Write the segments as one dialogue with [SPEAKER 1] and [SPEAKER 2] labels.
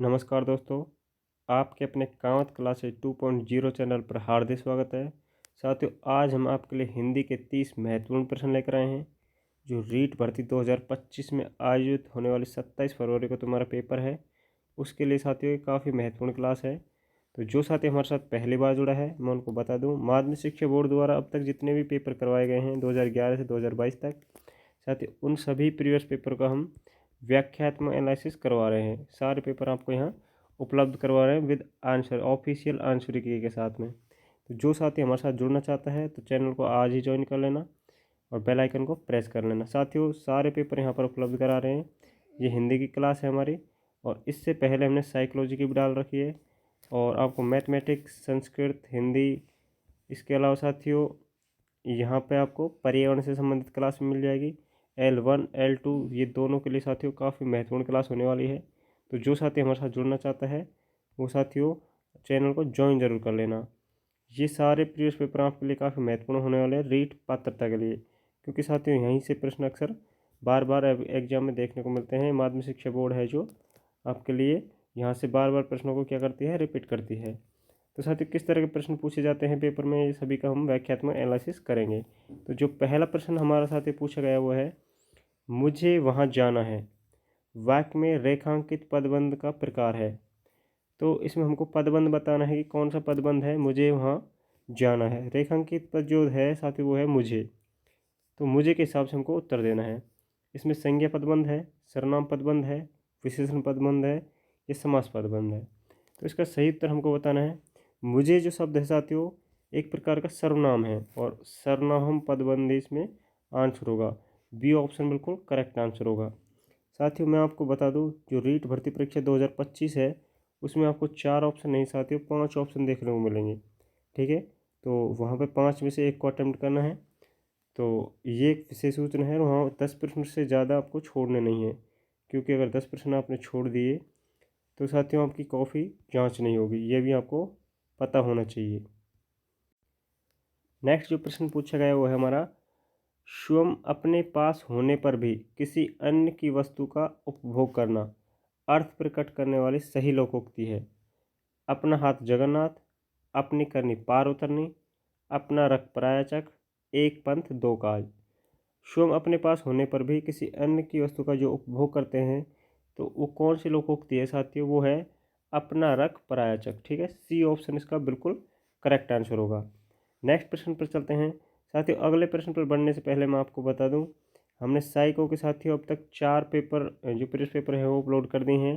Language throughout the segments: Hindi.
[SPEAKER 1] नमस्कार दोस्तों, आपके अपने कांवत क्लासेज 2.0 चैनल पर हार्दिक स्वागत है। साथियों, आज हम आपके लिए हिंदी के 30 महत्वपूर्ण प्रश्न लेकर आए हैं जो रीट भर्ती 2025 में आयोजित होने वाली 27 फरवरी को तुम्हारा पेपर है। उसके लिए साथियों ये काफ़ी महत्वपूर्ण क्लास है। तो जो साथी हमारे साथ पहली बार जुड़ा है, मैं उनको बता दूं, माध्यमिक शिक्षा बोर्ड द्वारा अब तक जितने भी पेपर करवाए गए हैं 2011 से 2022 तक, साथियों उन सभी प्रीवियस पेपर का हम व्याख्यात्मक एनालिसिस करवा रहे हैं। सारे पेपर आपको यहाँ उपलब्ध करवा रहे हैं विद आंसर, ऑफिशियल आंसर की के साथ में। तो जो साथी हमारे साथ जुड़ना चाहता है तो चैनल को आज ही ज्वाइन कर लेना और बेल आइकन को प्रेस कर लेना। साथियों सारे पेपर यहाँ पर उपलब्ध करा रहे हैं। ये हिंदी की क्लास है हमारी, और इससे पहले हमने साइकोलॉजी की भी डाल रखी है, और आपको मैथमेटिक्स, संस्कृत, हिंदी, इसके अलावा साथियों यहाँ पे आपको पर्यावरण से संबंधित क्लास मिल जाएगी। L1 L2 ये दोनों के लिए साथियों काफ़ी महत्वपूर्ण क्लास होने वाली है। तो जो साथी हमारे साथ जुड़ना चाहता है वो साथियों चैनल को ज्वाइन जरूर कर लेना। ये सारे प्रीवियस पेपर आपके लिए काफ़ी महत्वपूर्ण होने वाले हैं रीट पात्रता के लिए, क्योंकि साथियों यहीं से प्रश्न अक्सर बार बार एग्जाम में देखने को मिलते हैं। माध्यमिक शिक्षा बोर्ड है जो आपके लिए यहाँ से बार बार प्रश्नों को क्या करती है, रिपीट करती है। तो साथियों किस तरह के प्रश्न पूछे जाते हैं पेपर में, ये सभी का हम व्याख्यात्मक एनालिसिस करेंगे। तो जो पहला प्रश्न हमारा साथी पूछा गया वो है, मुझे वहाँ जाना है। वाक्य में रेखांकित पदबंध का प्रकार है। तो इसमें हमको पदबंध बताना है कि कौन सा पदबंध है, मुझे वहाँ जाना है। रेखांकित पद जो है साथी वो है मुझे, तो मुझे के हिसाब से हमको उत्तर देना है। इसमें संज्ञा पदबंध है, सर्वनाम पदबंध है, विशेषण पदबंध है, ये समास पदबंध है। तो इसका सही उत्तर हमको बताना है। मुझे जो शब्द है साथियों एक प्रकार का सर्वनाम है, और सर्वनाम पदबंध इसमें आंसर होगा। बी ऑप्शन बिल्कुल करेक्ट आंसर होगा। साथियों मैं आपको बता दूं, जो रीट भर्ती परीक्षा 2025 है उसमें आपको 4 ऑप्शन नहीं साथियों 5 ऑप्शन देखने को मिलेंगे। ठीक है, तो वहाँ पे 5 में से एक को अटेम्प्ट करना है। तो ये एक विशेष सूचना है, वहाँ 10 प्रश्न से ज़्यादा आपको छोड़ने नहीं है, क्योंकि अगर 10 प्रश्न आपने छोड़ दिए तो साथियों आपकी कॉफ़ी जांच नहीं होगी, ये भी आपको पता होना चाहिए। नेक्स्ट जो प्रश्न पूछा गया वो है हमारा, स्वयं अपने पास होने पर भी किसी अन्य की वस्तु का उपभोग करना अर्थ प्रकट करने वाली सही लोकोक्ति है। अपना हाथ जगन्नाथ, अपनी करनी पार उतरनी, अपना रख पराया चक, एक पंथ दो काज। स्वयं अपने पास होने पर भी किसी अन्य की वस्तु का जो उपभोग करते हैं तो वो कौन सी लोकोक्ति है साथियों, वो है अपना रख पराया चक। ठीक है, सी ऑप्शन इसका बिल्कुल करेक्ट आंसर होगा। नेक्स्ट प्रश्न पर चलते हैं। साथियों अगले प्रश्न पर बढ़ने से पहले मैं आपको बता दूं, हमने साइको के साथियों अब तक 4 पेपर जो प्रीवियस पेपर है वो अपलोड कर दिए हैं,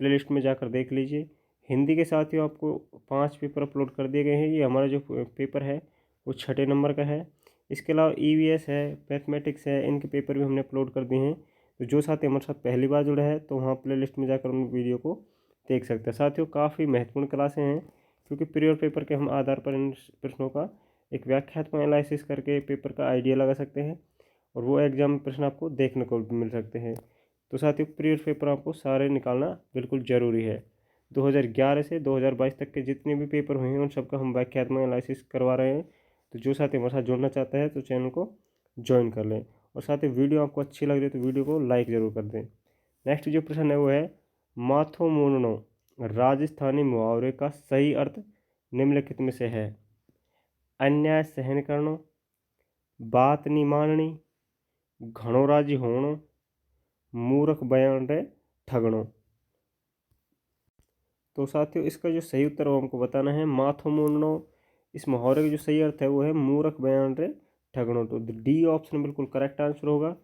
[SPEAKER 1] प्लेलिस्ट में जाकर देख लीजिए। हिंदी के साथियों आपको 5 पेपर अपलोड कर दिए गए हैं। ये हमारा जो पेपर है वो 6ठे नंबर का है। इसके अलावा EVS है, मैथमेटिक्स है, इनके पेपर भी हमने अपलोड कर दिए हैं। तो जो साथी हमारे साथ पहली बार जुड़े हैं तो वहाँ प्लेलिस्ट में जाकर उन वीडियो को देख सकते हैं। साथियों काफ़ी महत्वपूर्ण क्लासें हैं, क्योंकि प्रीवियस पेपर के हम आधार पर इन प्रश्नों का एक व्याख्यात्मक एनालिसिस करके पेपर का आइडिया लगा सकते हैं, और वो एग्जाम में प्रश्न आपको देखने को मिल सकते हैं। तो साथियों प्रीवियस पेपर आपको सारे निकालना बिल्कुल ज़रूरी है। 2011 से 2022 तक के जितने भी पेपर हुए हैं उन सबका हम व्याख्यात्मक एनालिसिस करवा रहे हैं। तो जो साथी हमारे साथ जुड़ना चाहता है तो चैनल को ज्वाइन कर लें, और साथ ही वीडियो आपको अच्छी लग रही है तो वीडियो को लाइक ज़रूर कर दें। नेक्स्ट जो प्रश्न है वो है, माथो मोननो राजस्थानी मुहावरे का सही अर्थ निम्नलिखित में से है। अन्याय सहन करनो, बात नहीं माननी, घणो राजी होनो, मूर्ख बयान रे ठगणो। तो साथियों इसका जो सही उत्तर है वो हमको बताना है। माथो मोननो, इस मुहावरे का जो सही अर्थ है वो है मूर्ख बयान रे ठगणो। तो डी ऑप्शन बिल्कुल करेक्ट आंसर होगा।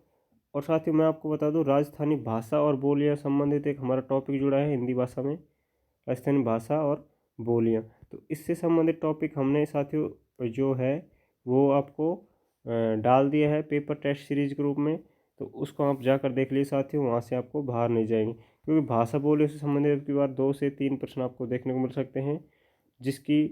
[SPEAKER 1] और साथियों मैं आपको बता दूं, राजस्थानी भाषा और बोलियां संबंधित एक हमारा टॉपिक जुड़ा है हिंदी भाषा में, राजस्थानी भाषा और बोलियां। तो इससे संबंधित टॉपिक हमने साथियों जो है वो आपको डाल दिया है पेपर टेस्ट सीरीज के रूप में। तो उसको आप जाकर देख लीजिए साथियों, वहाँ से आपको बाहर नहीं जाएंगे, क्योंकि भाषा बोलियों से संबंधित की बार 2 से 3 प्रश्न आपको देखने को मिल सकते हैं, जिसकी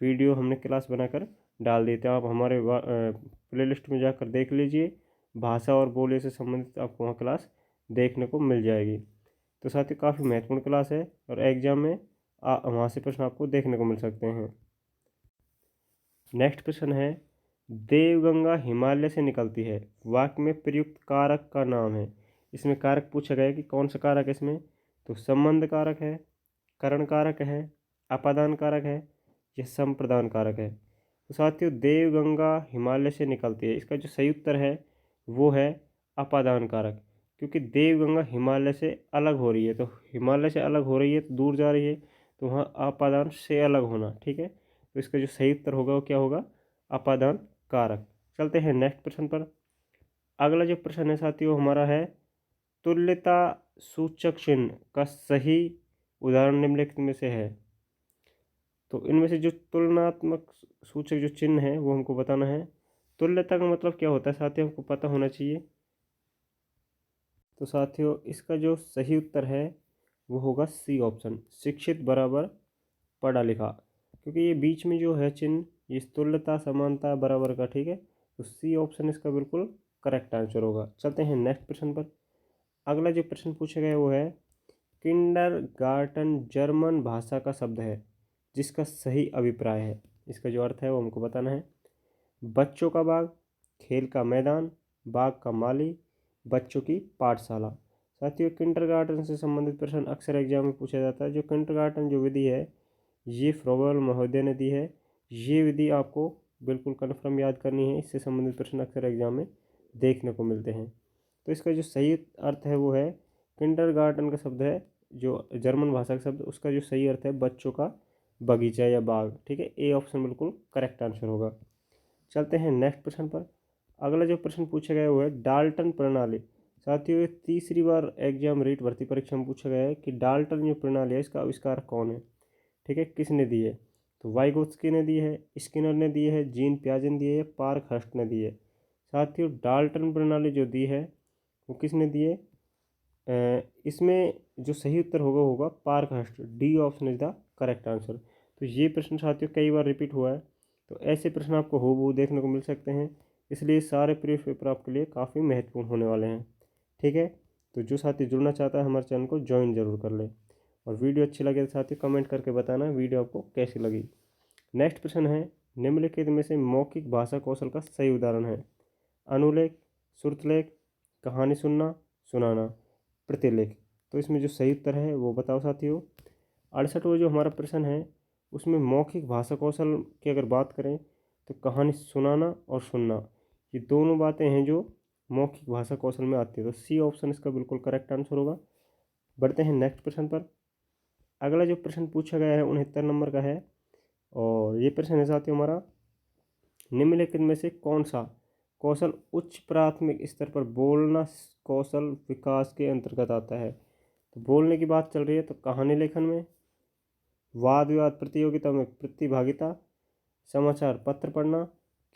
[SPEAKER 1] वीडियो हमने क्लास बनाकर डाल दी थी। आप हमारे प्लेलिस्ट में जाकर देख लीजिए, भाषा और बोलियों से संबंधित आपको वहाँ क्लास देखने को मिल जाएगी। तो साथियों काफ़ी महत्वपूर्ण क्लास है, और एग्जाम में वहाँ से प्रश्न आपको देखने को मिल सकते हैं। नेक्स्ट प्रश्न है, देवगंगा हिमालय से निकलती है, वाक्य में प्रयुक्त कारक का नाम है। इसमें कारक पूछा गया है कि कौन सा कारक है इसमें, तो संबंध कारक है, करण कारक है, अपादान कारक है या संप्रदान कारक है। तो साथियों देवगंगा हिमालय से निकलती है, इसका जो सही उत्तर है वो है अपादान कारक, क्योंकि देवगंगा हिमालय से अलग हो रही है, तो हिमालय से अलग हो रही है तो दूर जा रही है, तो वहाँ अपादान से अलग होना, ठीक है। तो इसका जो सही उत्तर होगा वो क्या होगा, अपादान कारक। चलते हैं नेक्स्ट प्रश्न पर। अगला जो प्रश्न है साथियों हमारा है, तुल्यता सूचक चिन्ह का सही उदाहरण निम्नलिखित में से है। तो इनमें से जो तुलनात्मक सूचक जो चिन्ह है वो हमको बताना है। तुल्यता का मतलब क्या होता है साथियों, हमको पता होना चाहिए। तो साथियों इसका जो सही उत्तर है वो होगा सी ऑप्शन, शिक्षित बराबर पढ़ा लिखा, क्योंकि ये बीच में जो है चिन्ह ये तुल्यता समानता बराबर का, ठीक है। तो सी ऑप्शन इसका बिल्कुल करेक्ट आंसर होगा। चलते हैं नेक्स्ट प्रश्न पर। अगला जो प्रश्न पूछा गया वो है, किंडरगार्टन जर्मन भाषा का शब्द है जिसका सही अभिप्राय है। इसका जो अर्थ है वो हमको बताना है। बच्चों का बाग, खेल का मैदान, बाग का माली, बच्चों की पाठशाला। साथियों किंडरगार्टन से संबंधित प्रश्न अक्सर एग्जाम में पूछा जाता है। जो किंडरगार्टन जो विधि है ये फ्रोबल महोदय ने दी है। ये विधि आपको बिल्कुल कन्फर्म याद करनी है, इससे संबंधित प्रश्न अक्सर एग्जाम में देखने को मिलते हैं। तो इसका जो सही अर्थ है वो है, किंडरगार्टन का शब्द है जो जर्मन भाषा का शब्द, उसका जो सही अर्थ है बच्चों का बगीचा या बाग, ठीक है। ए ऑप्शन बिल्कुल करेक्ट आंसर होगा। चलते हैं नेक्स्ट प्रश्न पर। अगला जो प्रश्न पूछा गया है वो है डाल्टन प्रणाली। साथियों ये तीसरी बार एग्जाम रीट भर्ती परीक्षा में पूछा गया है कि डाल्टन जो प्रणाली है इसका आविष्कार कौन है, ठीक है, किसने दी है। तो वाइगोत्स्की ने दी है, स्किनर ने दी है, जीन पियाजे ने दी है, पार्क हर्स्ट ने दी है। साथियों डाल्टन प्रणाली जो दी है वो किसने दी है, इसमें जो सही उत्तर होगा Park Hurst, D option is the correct answer. तो ये प्रश्न साथियों कई बार रिपीट हुआ है, तो ऐसे प्रश्न आपको हूबहू देखने को मिल सकते हैं, इसलिए सारे प्रीवियस पेपर आपके लिए काफ़ी महत्वपूर्ण होने वाले हैं, ठीक है। तो जो साथी जुड़ना चाहता है हमारे चैनल को ज्वाइन जरूर कर ले, और वीडियो अच्छी लगे तो साथियों कमेंट करके बताना वीडियो आपको कैसी लगी। नेक्स्ट प्रश्न है, निम्नलिखित में से मौखिक भाषा कौशल का सही उदाहरण है। अनुलेख, श्रुतलेख, कहानी सुनना, सुनाना, प्रतिलेख। तो इसमें जो सही उत्तर है वो बताओ साथियों। 68वां जो हमारा प्रश्न है उसमें मौखिक भाषा कौशल की अगर बात करें तो कहानी सुनाना और सुनना, ये दोनों बातें हैं जो मौखिक भाषा कौशल में आती है। तो सी ऑप्शन इसका बिल्कुल करेक्ट आंसर होगा। बढ़ते हैं नेक्स्ट प्रश्न पर। अगला जो प्रश्न पूछा गया है 69 नंबर का है, और ये प्रश्न है साथियों हमारा, निम्नलिखित में से कौन सा कौशल उच्च प्राथमिक स्तर पर बोलना कौशल विकास के अंतर्गत आता है। तो बोलने की बात चल रही है तो कहानी लेखन में, वाद विवाद प्रतियोगिता में प्रतिभागिता, समाचार पत्र पढ़ना,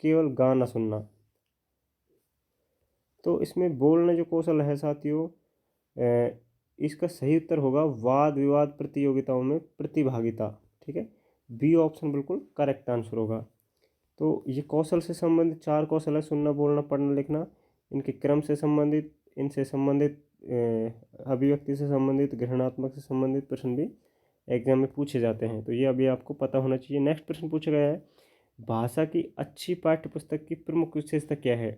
[SPEAKER 1] केवल गाना सुनना। तो इसमें बोलने जो कौशल है साथियों, इसका सही उत्तर होगा वाद विवाद प्रतियोगिताओं में प्रतिभागिता, ठीक है। बी ऑप्शन बिल्कुल करेक्ट आंसर होगा। तो ये कौशल से संबंधित 4 कौशल है, सुनना बोलना पढ़ना लिखना, इनके क्रम से संबंधित, इनसे संबंधित अभिव्यक्ति से संबंधित, ग्रहणात्मक से संबंधित प्रश्न भी एग्जाम में पूछे जाते हैं, तो ये अभी आपको पता होना चाहिए। नेक्स्ट प्रश्न पूछा गया है, भाषा की अच्छी पाठ्य पुस्तक की प्रमुख विशेषता क्या है।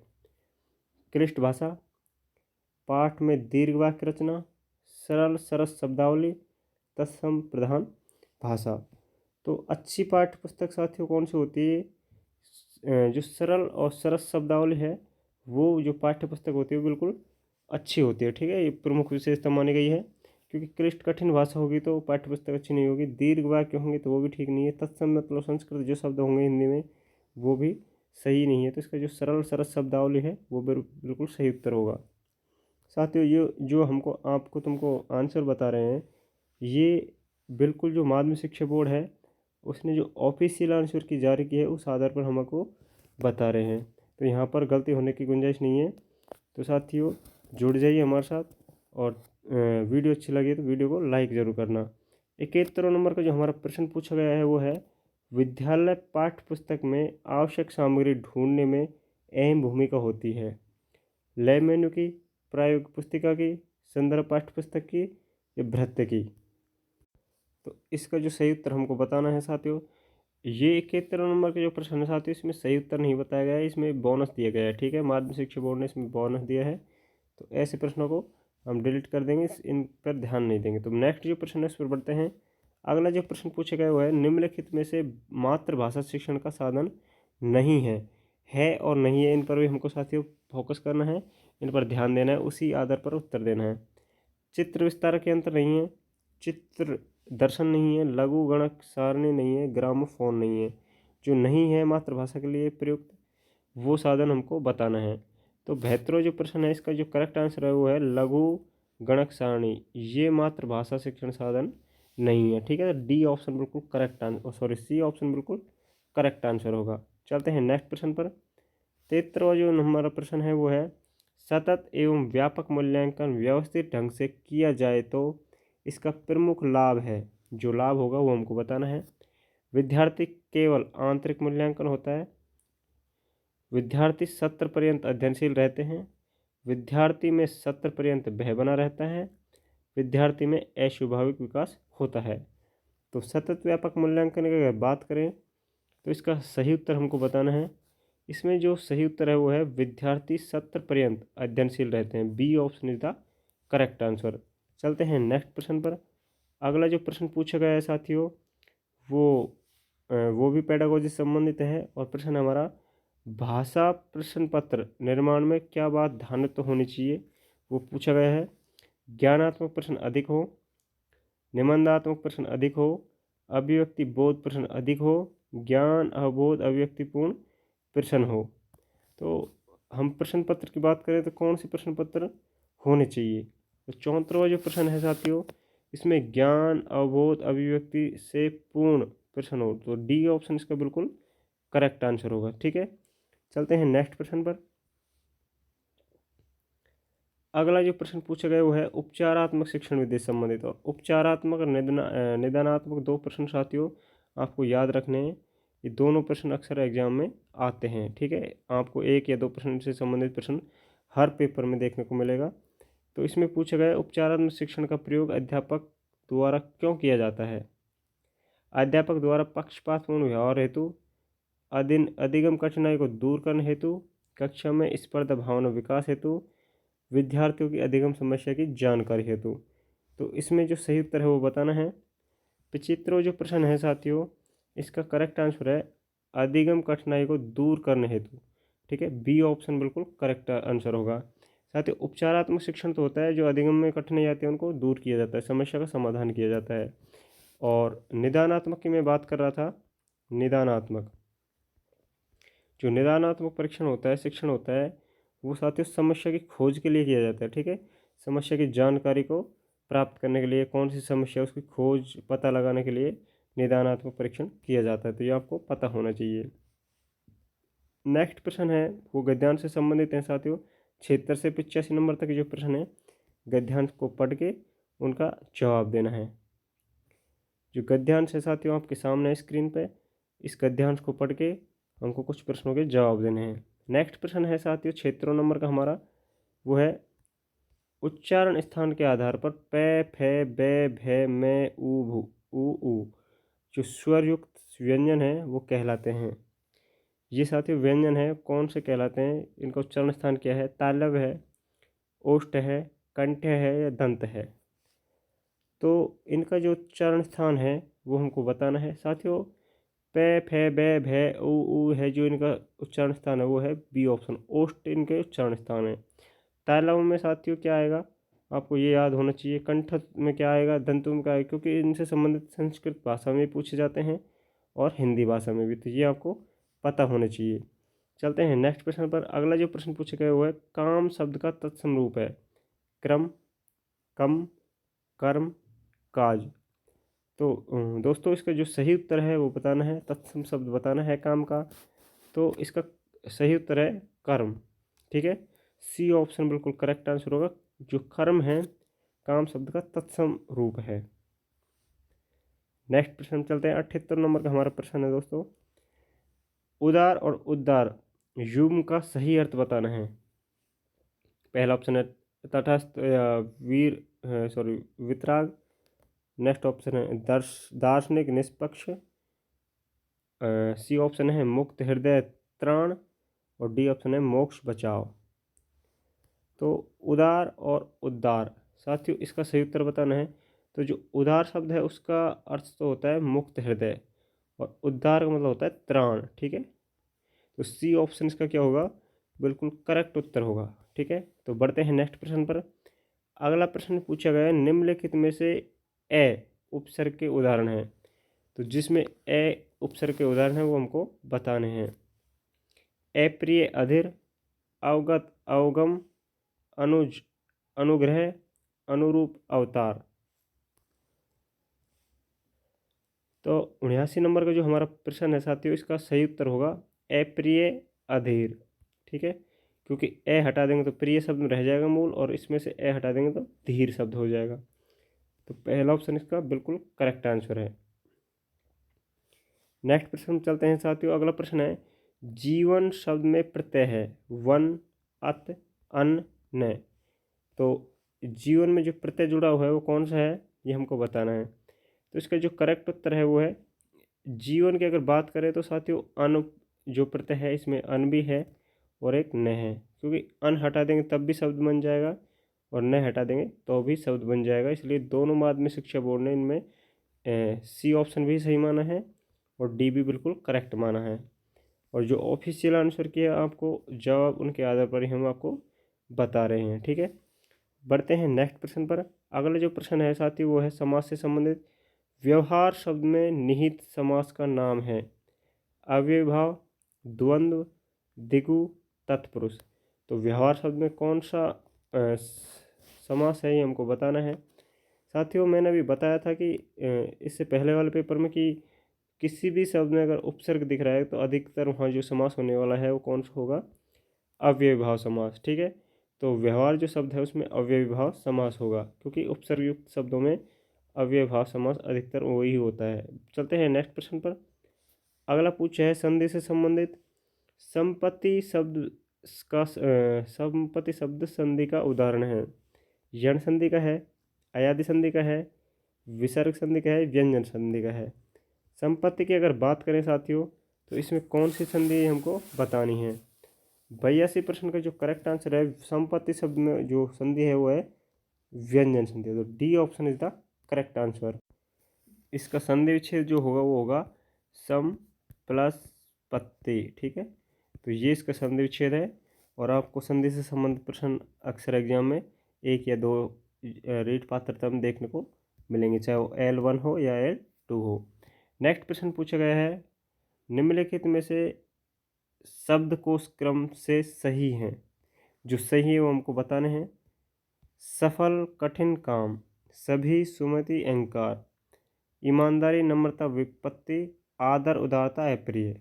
[SPEAKER 1] क्लिष्ट भाषा, पाठ में दीर्घ वाक्य रचना, सरल सरस शब्दावली, तत्सम प्रधान भाषा। तो अच्छी पाठ्य पुस्तक साथियों कौन सी होती है, जो सरल और सरस शब्दावली है वो जो पाठ्य पुस्तक होती है बिल्कुल अच्छी होती है, ठीक है। ये प्रमुख विशेषता मानी गई है, क्योंकि क्लिष्ट कठिन भाषा होगी तो पाठ्य पुस्तक अच्छी नहीं होगी, दीर्घ वाक्य होंगे तो वो भी ठीक नहीं है, तत्सम मतलब संस्कृत जो शब्द होंगे हिंदी में वो भी सही नहीं है। तो इसका जो सरल सरस शब्दावली है वो बिल्कुल सही उत्तर होगा। साथियों ये जो हमको आपको तुमको आंसर बता रहे हैं ये बिल्कुल जो माध्यमिक शिक्षा बोर्ड है उसने जो ऑफिशियल आंसर की जारी की है उस आधार पर हमको बता रहे हैं, तो यहाँ पर गलती होने की गुंजाइश नहीं है। तो साथियों जुड़ जाइए हमारे साथ, और वीडियो अच्छी लगी तो वीडियो को लाइक ज़रूर करना। 71 नंबर का जो हमारा प्रश्न पूछा गया है वो है, विद्यालय पाठ्य पुस्तक में आवश्यक सामग्री ढूंढने में अहम भूमिका होती है। लय मेन्यू की, प्रायोगिक पुस्तिका की, संदर्भ पाठ्य पुस्तक की या भृत्य की। तो इसका जो सही उत्तर हमको बताना है साथियों। ये 71 नंबर का जो प्रश्न है साथियों इसमें सही उत्तर नहीं बताया गया है, इसमें बोनस दिया गया है, ठीक है। माध्यमिक शिक्षा बोर्ड ने इसमें बोनस दिया है, तो ऐसे प्रश्नों को हम डिलीट कर देंगे, इन पर ध्यान नहीं देंगे। तो नेक्स्ट जो प्रश्न है उस पर बढ़ते हैं। अगला जो प्रश्न पूछा गया वो है निम्नलिखित में से मातृभाषा शिक्षण का साधन नहीं है और नहीं है, इन पर भी हमको साथियों फोकस करना है, इन पर ध्यान देना है, उसी आधार पर उत्तर देना है। चित्र विस्तारक यंत्र नहीं है, चित्र दर्शन नहीं है, लघु गणक सारणी नहीं है, ग्रामोफोन नहीं है। जो नहीं है मातृभाषा के लिए प्रयुक्त वो साधन हमको बताना है। तो बेहतरो जो प्रश्न है इसका जो करेक्ट आंसर है वो है लघु गणक सारणी, ये मातृभाषा शिक्षण साधन नहीं है। ठीक है, डी ऑप्शन बिल्कुल correct answer, sorry C option बिल्कुल करेक्ट आंसर होगा। चलते हैं नेक्स्ट प्रश्न पर। 73वां जो हमारा प्रश्न है वो है सतत एवं व्यापक मूल्यांकन व्यवस्थित ढंग से किया जाए तो इसका प्रमुख लाभ है, जो लाभ होगा वो हमको बताना है। विद्यार्थी केवल आंतरिक मूल्यांकन होता है, विद्यार्थी सत्र पर्यंत अध्ययनशील रहते हैं, विद्यार्थी में सत्र पर्यंत भय बना रहता है, विद्यार्थी में अस्वाभाविक विकास होता है। तो सतत व्यापक मूल्यांकन की अगर बात करें तो इसका सही उत्तर हमको बताना है। इसमें जो सही उत्तर है वो है विद्यार्थी सत्र पर्यंत अध्ययनशील रहते हैं, B option is the correct answer. चलते हैं नेक्स्ट प्रश्न पर। अगला जो प्रश्न पूछा गया है साथियों वो भी पेडागोजी से संबंधित है और प्रश्न हमारा भाषा प्रश्न पत्र निर्माण में क्या बात ध्यान होनी चाहिए वो पूछा गया है। ज्ञानात्मक प्रश्न अधिक हो, निबंधात्मक प्रश्न अधिक हो, अभिव्यक्ति बोध प्रश्न अधिक हो, ज्ञान अवबोध अभिव्यक्तिपूर्ण प्रश्न हो। तो हम प्रश्न पत्र की बात करें तो कौन सी प्रश्न पत्र होने चाहिए? तो 74वां जो प्रश्न है साथियों इसमें ज्ञान अवबोध अभिव्यक्ति से पूर्ण प्रश्न हो, तो डी ऑप्शन इसका बिल्कुल करेक्ट आंसर होगा। ठीक है, चलते हैं नेक्स्ट प्रश्न पर। अगला जो प्रश्न पूछा गया वो है उपचारात्मक शिक्षण विधि से संबंधित, और उपचारात्मक और निदानात्मक दो प्रश्न साथियों आपको याद रखने हैं। ये दोनों प्रश्न अक्सर एग्जाम में आते हैं। ठीक है, आपको एक या दो प्रश्न से संबंधित प्रश्न हर पेपर में देखने को मिलेगा। तो इसमें पूछा गया उपचारात्मक शिक्षण का प्रयोग अध्यापक द्वारा क्यों किया जाता है? अध्यापक द्वारा पक्षपातपूर्ण व्यवहार हेतु, अधिगम कठिनाई को दूर करने हेतु, कक्षा में स्पर्धा भावना विकास हेतु, विद्यार्थियों की अधिगम समस्या की जानकारी हेतु। तो इसमें जो सही उत्तर है वो बताना है। 75वां जो प्रश्न है साथियों इसका करेक्ट आंसर है अधिगम कठिनाई को दूर करने हेतु। ठीक है, बी ऑप्शन बिल्कुल करेक्ट आंसर होगा। साथियों उपचारात्मक शिक्षण तो होता है जो अधिगम में कठिनाई आती है उनको दूर किया जाता है, समस्या का समाधान किया जाता है। और निदानात्मक की मैं बात कर रहा था, निदानात्मक जो निदानात्मक परीक्षण होता है शिक्षण होता है वो साथियों समस्या की खोज के लिए किया जाता है। ठीक है, समस्या की जानकारी को प्राप्त करने के लिए, कौन सी समस्या उसकी खोज पता लगाने के लिए निदानात्मक परीक्षण किया जाता है, तो ये आपको पता होना चाहिए। नेक्स्ट प्रश्न है वो गद्यांश से संबंधित है साथियों। 76 से 85 नंबर तक जो प्रश्न है गद्यांश को पढ़ के उनका जवाब देना है। जो गद्यांश है साथियों आपके सामने स्क्रीन पे, इस गद्यांश को पढ़ के हमको कुछ प्रश्नों के जवाब देने हैं। नेक्स्ट प्रश्न है साथियों 76 नंबर का हमारा, वो है उच्चारण स्थान के आधार पर पै फै बै भै मै ऊ भू ऊ जो स्वरयुक्त व्यंजन है वो कहलाते हैं। ये साथियों व्यंजन है कौन से कहलाते हैं, इनका उच्चारण स्थान क्या है? तालव्य है, ओष्ठ है, कंठ है या दंत है? तो इनका जो उच्चारण स्थान है वो हमको बताना है साथियों। पे फे बे भे ऊ है जो इनका उच्चारण स्थान है वो है बी ऑप्शन, ओष्ठ इनके उच्चारण स्थान है। तालव में साथियों क्या आएगा आपको ये याद होना चाहिए। कंठ में क्या आएगा, दंतु में क्या आएगा, क्योंकि इनसे संबंधित संस्कृत भाषा में पूछे जाते हैं और हिंदी भाषा में भी, तो ये आपको पता होना चाहिए। चलते हैं नेक्स्ट प्रश्न पर। अगला जो प्रश्न पूछा गया हुआ है काम शब्द का तत्सम रूप है क्रम, कम, कर्म, काज। तो दोस्तों इसका जो सही उत्तर है वो बताना है, तत्सम शब्द बताना है काम का। तो इसका सही उत्तर है कर्म। ठीक है, सी ऑप्शन बिल्कुल करेक्ट आंसर होगा। जो कर्म है काम शब्द का तत्सम रूप है। नेक्स्ट प्रश्न चलते हैं। 78 नंबर का हमारा प्रश्न है दोस्तों, उदार और उद्दार युग्म का सही अर्थ बताना है। पहला ऑप्शन है तटस्थ या वितराग। नेक्स्ट ऑप्शन है दार्शनिक निष्पक्ष। सी ऑप्शन है मुक्त हृदय त्राण और डी ऑप्शन है मोक्ष बचाओ। तो उदार और उद्दार साथियों इसका सही उत्तर बताना है। तो जो उदार शब्द है उसका अर्थ तो होता है मुक्त हृदय, और उद्धार का मतलब होता है त्राण। ठीक है, तो सी ऑप्शन इसका क्या होगा, बिल्कुल करेक्ट उत्तर होगा। ठीक है, तो बढ़ते हैं नेक्स्ट प्रश्न पर। अगला प्रश्न पूछा गया है, निम्नलिखित में से ए उपसर्ग के उदाहरण हैं। तो जिसमें ए उपसर्ग के उदाहरण हैं वो हमको बताने हैं। अप्रिय अधीर, अवगत अवगम, अनुज अनुग्रह, अनुरूप अवतार। तो 79 नंबर का जो हमारा प्रश्न है साथियों, इसका सही उत्तर होगा अप्रिय अधीर। ठीक है, क्योंकि ए हटा देंगे तो प्रिय शब्द में रह जाएगा मूल, और इसमें से ए हटा देंगे तो धीर शब्द हो जाएगा। तो पहला ऑप्शन इसका बिल्कुल करेक्ट आंसर है। नेक्स्ट प्रश्न चलते हैं साथियों। अगला प्रश्न है, जीवन शब्द में प्रत्यय है वन, अत, अन, न। तो जीवन में जो प्रत्यय जुड़ा हुआ है वो कौन सा है, ये हमको बताना है। तो इसका जो करेक्ट उत्तर है वो है, जीवन की अगर बात करें तो साथियों अन जो प्रत्यय है इसमें अन भी है और एक न है, क्योंकि अन हटा देंगे तब भी शब्द बन जाएगा और न हटा देंगे तो भी शब्द बन जाएगा। इसलिए दोनों माध्यमिक शिक्षा बोर्ड ने इनमें सी ऑप्शन भी सही माना है और डी भी बिल्कुल करेक्ट माना है। और जो ऑफिशियल आंसर किया आपको जवाब उनके आधार पर ही हम आपको बता रहे हैं। ठीक है, बढ़ते हैं नेक्स्ट प्रश्न पर। अगला जो प्रश्न है साथी वो है समास से संबंधित। व्यवहार शब्द में निहित समास का नाम है अव्ययभाव, द्वंद्व, दिगु, तत्पुरुष। तो व्यवहार शब्द में कौन सा समास है ये हमको बताना है। साथियों मैंने अभी बताया था कि इससे पहले वाले पेपर में कि किसी भी शब्द में अगर उपसर्ग दिख रहा है तो अधिकतर वहाँ जो समास होने वाला है वो कौन सा होगा, अव्ययभाव समास। ठीक है, तो व्यवहार जो शब्द है उसमें अव्ययभाव समास होगा, क्योंकि उपसर्ग युक्त शब्दों में अव्ययभाव समास अधिकतर वही होता है। चलते हैं नेक्स्ट प्रश्न पर। अगला पूछा है संधि से संबंधित। संपत्ति शब्द का संपत्ति शब्द संधि का उदाहरण है। यण संधि का है, अयादि संधि का है, विसर्ग संधि का है, व्यंजन संधि का है। संपत्ति की अगर बात करें साथियों तो इसमें कौन सी संधि हमको बतानी है। 82 प्रश्न का जो करेक्ट आंसर है संपत्ति शब्द में जो संधि है वो है व्यंजन संधि। तो D option is the correct answer. इसका संधि विच्छेद जो होगा वो होगा सम प्लस पत्ति। ठीक है, तो ये इसका संधि विच्छेद है। और आपको संधि से संबंधित प्रश्न अक्सर एग्जाम में एक या दो रीट पात्रता में देखने को मिलेंगे, चाहे वो L1 हो या L2 हो। नेक्स्ट प्रश्न पूछा गया है, निम्नलिखित में से शब्दकोश क्रम से सही हैं। जो सही है वो हमको बताने हैं। सफल, कठिन काम, सभी, सुमति, अहंकार, ईमानदारी, नम्रता, विपत्ति, आदर, उदारता, अप्रिय।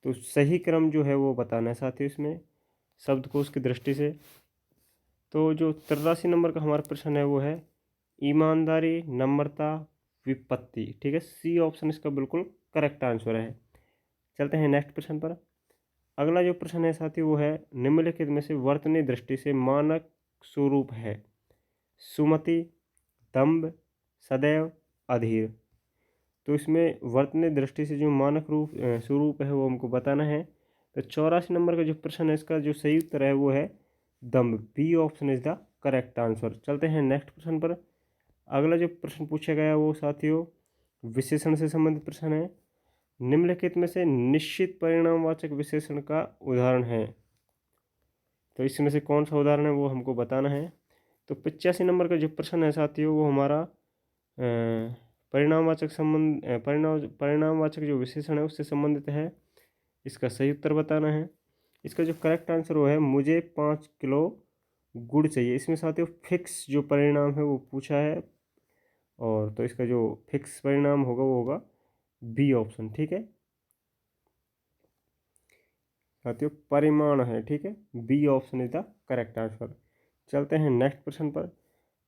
[SPEAKER 1] तो सही क्रम जो है वो बताना है साथियों इसमें शब्दकोश की दृष्टि से। तो जो 83 नंबर का हमारा प्रश्न है वो है ईमानदारी, नम्रता, विपत्ति। ठीक है, सी ऑप्शन इसका बिल्कुल करेक्ट आंसर है। चलते हैं नेक्स्ट प्रश्न पर। अगला जो प्रश्न है साथी वो है निम्नलिखित में से वर्तनी दृष्टि से मानक स्वरूप है सुमति, दम्भ, सदैव, अधीर। तो इसमें वर्तनी दृष्टि से जो मानक स्वरूप है वो हमको बताना है। तो 84 नंबर का जो प्रश्न है इसका जो सही उत्तर है वो है दम्भ। B option is the correct answer. चलते हैं नेक्स्ट प्रश्न पर। अगला जो प्रश्न पूछा गया वो साथियों विशेषण से संबंधित प्रश्न है। निम्नलिखित में से निश्चित परिणामवाचक विशेषण का उदाहरण है। तो इसमें से कौन सा उदाहरण है वो हमको बताना है। तो 85 नंबर का जो प्रश्न है साथियों वो हमारा परिणामवाचक जो विशेषण है उससे संबंधित है। इसका सही उत्तर बताना है। इसका जो करेक्ट आंसर वो है मुझे 5 किलो गुड़ चाहिए। इसमें साथियों फिक्स जो परिणाम है वो पूछा है, और तो इसका जो फिक्स परिणाम होगा वो होगा बी ऑप्शन। ठीक है साथियों, परिमाण है। ठीक है, B option is the correct answer. चलते हैं नेक्स्ट प्रश्न पर।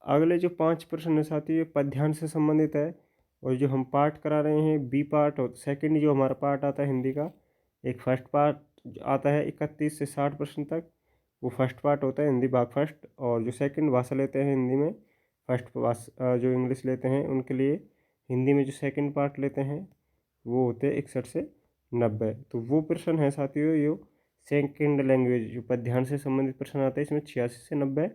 [SPEAKER 1] अगले जो 5 प्रश्न है साथियों ये पद्यांश से संबंधित है, और जो हम पार्ट करा रहे हैं बी पार्ट और सेकंड जो हमारा पार्ट आता है हिंदी का, एक फर्स्ट पार्ट आता है 31 से 60 प्रश्न तक, वो फर्स्ट पार्ट होता है हिंदी भाग फर्स्ट। और जो सेकंड भाषा लेते हैं हिंदी में जो इंग्लिश लेते हैं उनके लिए हिंदी में जो सेकंड पार्ट लेते हैं वो होते हैं 61 से 90। तो वो प्रश्न है साथियों ये सेकंड लैंग्वेज जो पद्यांश से संबंधित प्रश्न आते हैं इसमें 86 से 90।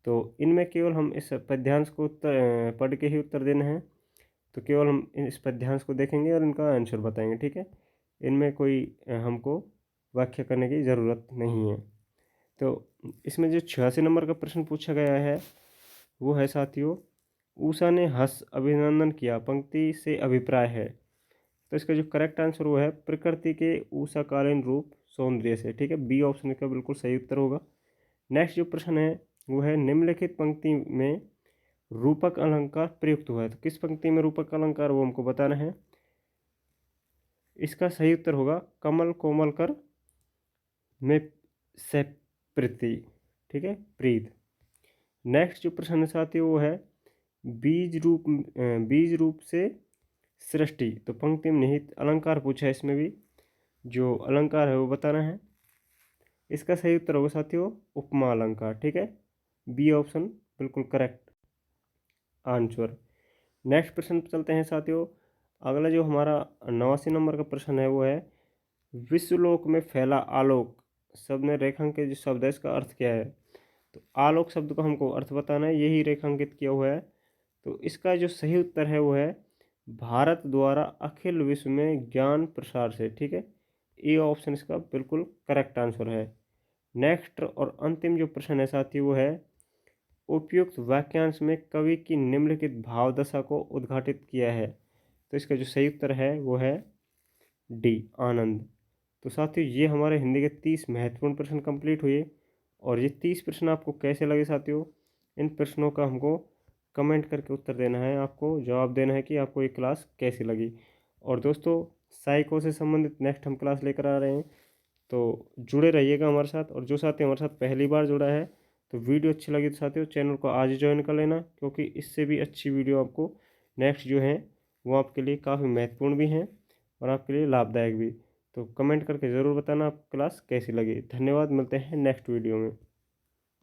[SPEAKER 1] तो इनमें केवल हम इस पद्यांश को पढ़ के ही उत्तर देना है। तो केवल हम इस पद्यांश को देखेंगे और इनका आंसर बताएंगे, ठीक है। इनमें कोई हमको व्याख्या करने की ज़रूरत नहीं है। तो इसमें जो 86 नंबर का प्रश्न पूछा गया है वो है साथियों, उषा ने हंस अभिनंदन किया पंक्ति से अभिप्राय है। तो इसका जो करेक्ट आंसर वो है प्रकृति के उषाकालीन रूप सौंदर्य से, ठीक है। बी ऑप्शन का बिल्कुल सही उत्तर होगा। नेक्स्ट जो प्रश्न है वो है निम्नलिखित पंक्ति में रूपक अलंकार प्रयुक्त हुआ है। तो किस पंक्ति में रूपक अलंकार वो हमको बताना है। इसका सही उत्तर होगा कमल कोमल कर में से प्रीति, ठीक है, प्रीत। नेक्स्ट जो प्रश्न है साथियों वो है बीज रूप से सृष्टि। तो पंक्ति में निहित अलंकार पूछा है, इसमें भी जो अलंकार है वो बताना है। इसका सही उत्तर होगा साथियों उपमा अलंकार, ठीक है। बी ऑप्शन बिल्कुल करेक्ट आंसर। नेक्स्ट प्रश्न पर चलते हैं साथियों। अगला जो हमारा 89 नंबर का प्रश्न है वो है विश्वलोक में फैला आलोक शब्द में रेखांकित जो शब्द है इसका अर्थ क्या है। तो आलोक शब्द का हमको अर्थ बताना है, यही रेखांकित किया हुआ है। तो इसका जो सही उत्तर है वो है भारत द्वारा अखिल विश्व में ज्ञान प्रसार से, ठीक है। ए ऑप्शन इसका बिल्कुल करेक्ट आंसर है। नेक्स्ट और अंतिम जो प्रश्न है साथी वो है उपयुक्त वाक्यांश में कवि की निम्नलिखित भावदशा को उद्घाटित किया है। तो इसका जो सही उत्तर है वो है डी आनंद। तो साथियों ये हमारे हिंदी के 30 महत्वपूर्ण प्रश्न कंप्लीट हुए। और ये 30 प्रश्न आपको कैसे लगे साथियों, इन प्रश्नों का हमको कमेंट करके उत्तर देना है, आपको जवाब देना है कि आपको ये क्लास कैसी लगी। और दोस्तों साइको से संबंधित नेक्स्ट हम क्लास लेकर आ रहे हैं, तो जुड़े रहिएगा हमारे साथ। और जो साथी हमारे साथ पहली बार जुड़ा है तो वीडियो अच्छी लगी तो साथियों चैनल को आज ही ज्वाइन कर लेना, क्योंकि इससे भी अच्छी वीडियो आपको नेक्स्ट जो है वो आपके लिए काफ़ी महत्वपूर्ण भी हैं और आपके लिए लाभदायक भी। तो कमेंट करके ज़रूर बताना आपको क्लास कैसी लगी। धन्यवाद, मिलते हैं नेक्स्ट वीडियो में।